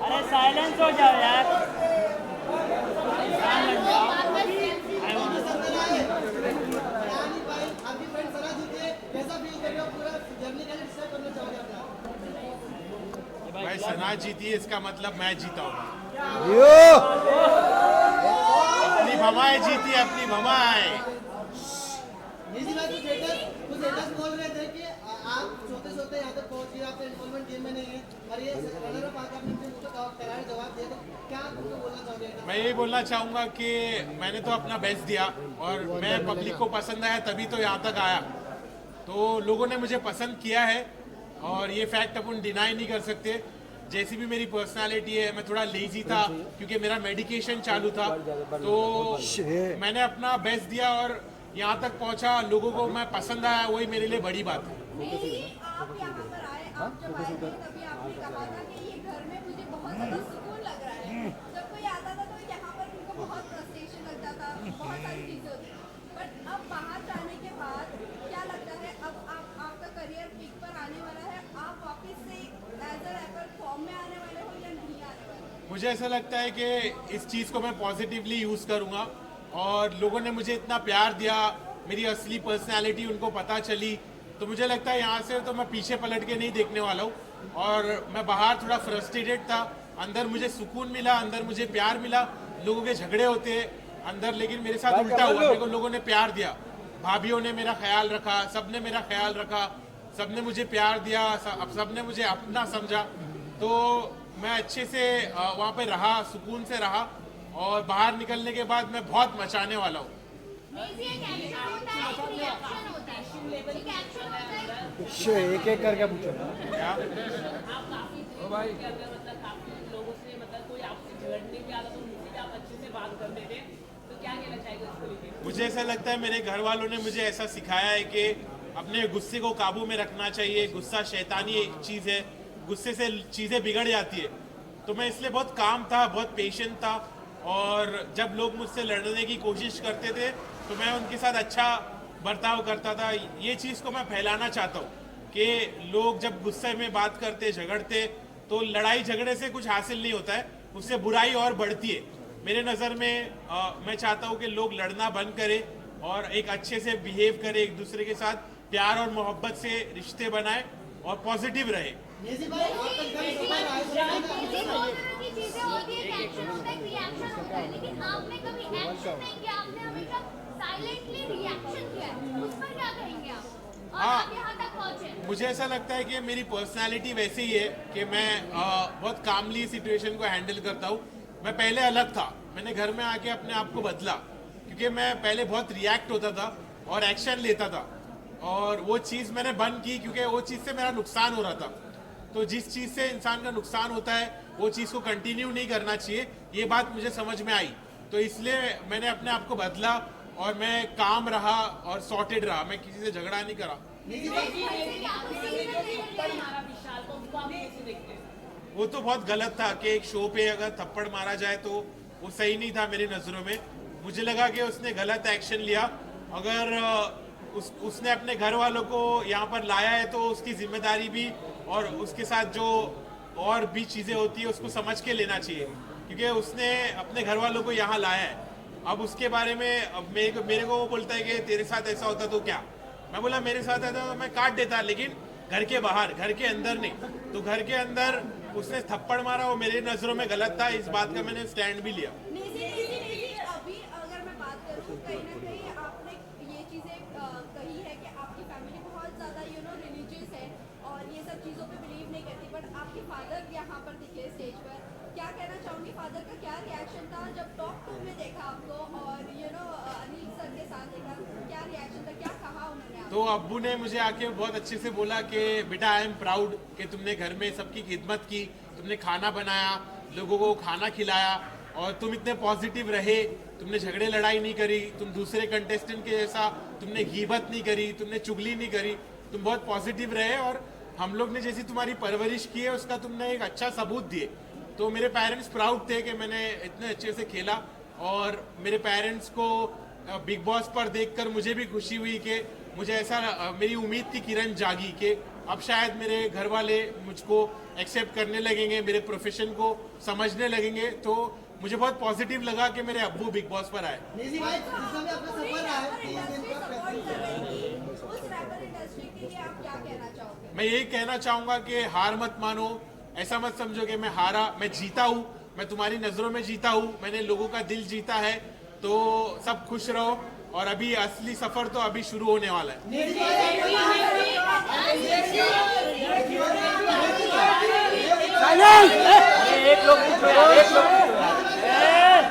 अरे साइलेंस हो जाओ यार। भाई सना जीती है इसका मतलब मैं जीता हूँ। अपनी भमाएं जीती, अपनी भमाएं। बोल रहे थे कि आप सोते सोते यहाँ तक पहुँच गए, आपका इन्वॉल्वमेंट गेम में नहीं है और ये रनर अप आकर आपने मुझे करार जवाब दिया, तो क्या आप उनको बोलना चाहोगे? मैं यही बोलना चाहूँगा कि मैंने तो अपना बेस्ट दिया और मैं पब्लिक को पसंद आया तभी तो यहाँ तक आया। तो लोगों ने मुझे पसंद किया है और ये फैक्ट अपन डिनाई नहीं कर सकते। जैसी भी मेरी पर्सनालिटी है, मैं थोड़ा लेजी था क्योंकि मेरा मेडिकेशन चालू था, तो मैंने अपना बेस्ट दिया और यहाँ तक पहुँचा। लोगों को मैं पसंद आया, वही मेरे लिए बड़ी बात है। आप यहाँ पर आए, आप जब आए थे तभी आपने कहा था कि ये घर में मुझे बहुत ज़्यादा सुकून लग रहा है। जब कोई आता था तो यहाँ पर उनको बहुत फ्रस्ट्रेशन लगता था, बहुत सारी चीज़ें होती। बट अब बाहर जाने के बाद क्या लगता है, अब आपका करियर पीक पर आने वाला है, आप वापस से एज अ रैपर फॉर्म में आने वाले हो या नहीं आने वाले? मुझे ऐसा लगता है कि इस चीज़ को मैं पॉजिटिवली यूज़ करूँगा और लोगों ने मुझे इतना प्यार दिया, मेरी असली पर्सनालिटी उनको पता चली, तो मुझे लगता है यहाँ से तो मैं पीछे पलट के नहीं देखने वाला हूँ। और मैं बाहर थोड़ा फ्रस्ट्रेटेड था, अंदर मुझे सुकून मिला, अंदर मुझे प्यार मिला। लोगों के झगड़े होते अंदर, लेकिन मेरे साथ उल्टा हुआ, मेरे को लोगों ने प्यार दिया। भाभीियों ने मेरा ख्याल रखा, सबने मेरा ख्याल रखा, सबने मुझे प्यार दिया, सबने मुझे अपना समझा। तो मैं अच्छे से वहाँ पे रहा, सुकून से रहा और बाहर निकलने के बाद मैं बहुत मचाने वाला हूँ। एक एक करके पूछो क्या? भाई मतलब काफी लोगों से मतलब कोई आपसे झगड़ने की आदत होती थी, आप अच्छे से बात करते थे, तो क्या कहना चाहेंगे इसको लेकर? मुझे ऐसा लगता है मेरे घर वालों ने मुझे ऐसा सिखाया है कि अपने गुस्से को काबू में रखना चाहिए। गुस्सा शैतानी चीज़ है, गुस्से से चीज़ें बिगड़ जाती है। तो मैं इसलिए बहुत काम था, बहुत पेशेंट था और जब लोग मुझसे लड़ने की कोशिश करते थे तो मैं उनके साथ अच्छा बर्ताव करता था। ये चीज़ को मैं फैलाना चाहता हूँ कि लोग जब गुस्से में बात करते, झगड़ते, तो लड़ाई झगड़े से कुछ हासिल नहीं होता है, उससे बुराई और बढ़ती है। मेरे नज़र में मैं चाहता हूँ कि लोग लड़ना बंद करें और एक अच्छे से बिहेव करें, एक दूसरे के साथ प्यार और मोहब्बत से रिश्ते बनाएं और पॉजिटिव रहे। हाँ, मुझे ऐसा लगता है कि मेरी पर्सनालिटी वैसे ही है कि मैं बहुत कामली सिचुएशन को हैंडल करता हूँ। मैं पहले अलग था, मैंने घर में आके अपने आप को बदला क्योंकि मैं पहले बहुत रिएक्ट होता था और एक्शन लेता था और वो चीज़ मैंने बंद की क्योंकि वो चीज़ से मेरा नुकसान हो रहा था। तो जिस चीज़ से इंसान का नुकसान होता है वो चीज़ को कंटिन्यू नहीं करना चाहिए, ये बात मुझे समझ में आई। तो इसलिए मैंने अपने आप को बदला और मैं काम रहा और सॉर्टेड रहा, मैं किसी से झगड़ा नहीं करा। वो तो बहुत गलत था कि एक शो पे अगर थप्पड़ मारा जाए तो वो सही नहीं था मेरी नज़रों में। मुझे लगा कि उसने गलत एक्शन लिया। अगर उसने अपने घर वालों को यहाँ पर लाया है तो उसकी जिम्मेदारी भी और उसके साथ जो और भी चीज़ें होती है उसको समझ के लेना चाहिए क्योंकि उसने अपने घर वालों को यहाँ लाया है। अब उसके बारे में अब मेरे को वो बोलता है कि तेरे साथ ऐसा होता तो क्या। मैं बोला मेरे साथ ऐसा तो मैं काट देता, लेकिन घर के बाहर, घर के अंदर नहीं। तो घर के अंदर उसने थप्पड़ मारा, वो मेरी नज़रों में गलत था, इस बात का मैंने स्टैंड भी लिया। अभी अगर मैं बात करूँ, कहीं ना कहीं आपने ये चीज़ें कही है कि आपकी फैमिली बहुत ज़्यादा रिलीजियस है और ये सब चीज़ों पे बिलीव नहीं करती, बट आपके फादर यहाँ पर दिखे स्टेज पर, क्या कहना चाहूँगी, फादर का क्या रिएक्शन था जब टॉक टू में देखा आपको और अनिल सर के साथ देखा, क्या रिएक्शन था, क्या कहा उन्होंने? तो अब्बू ने मुझे आके बहुत अच्छे से बोला कि बेटा आई एम प्राउड कि तुमने घर में सबकी खिदमत की, तुमने खाना बनाया, लोगों को खाना खिलाया और तुम इतने पॉजिटिव रहे, तुमने झगड़े लड़ाई नहीं करी, तुम दूसरे कंटेस्टेंट के जैसा तुमने गीबत नहीं करी, तुमने चुगली नहीं करी, तुम बहुत पॉजिटिव रहे और हम लोग ने जैसी तुम्हारी परवरिश की है उसका तुमने एक अच्छा सबूत दिए। तो मेरे पेरेंट्स प्राउड थे कि मैंने इतने अच्छे से खेला, और मेरे पेरेंट्स को बिग बॉस पर देखकर मुझे भी खुशी हुई कि मुझे ऐसा मेरी उम्मीद की किरण जागी कि अब शायद मेरे घर वाले मुझको एक्सेप्ट करने लगेंगे, मेरे प्रोफेशन को समझने लगेंगे। तो मुझे बहुत पॉजिटिव लगा कि मेरे अब्बू बिग बॉस पर आए। निजी भाई जिसमें भी आपका सफर रहा है 30 दिन का सपोर्ट कर रही थी, उस रैपर इंडस्ट्री के लिए आप क्या कहना चाहोगे? मैं यही कहना चाहूंगा कि हार मत मानो, ऐसा मत समझो कि मैं हारा, मैं जीता हूँ, मैं तुम्हारी नजरों में जीता हूँ, मैंने लोगों का दिल जीता है। तो सब खुश रहो, और अभी असली सफर तो अभी शुरू होने वाला है। एक लोग पूछो यार, एक लोग पूछो यार।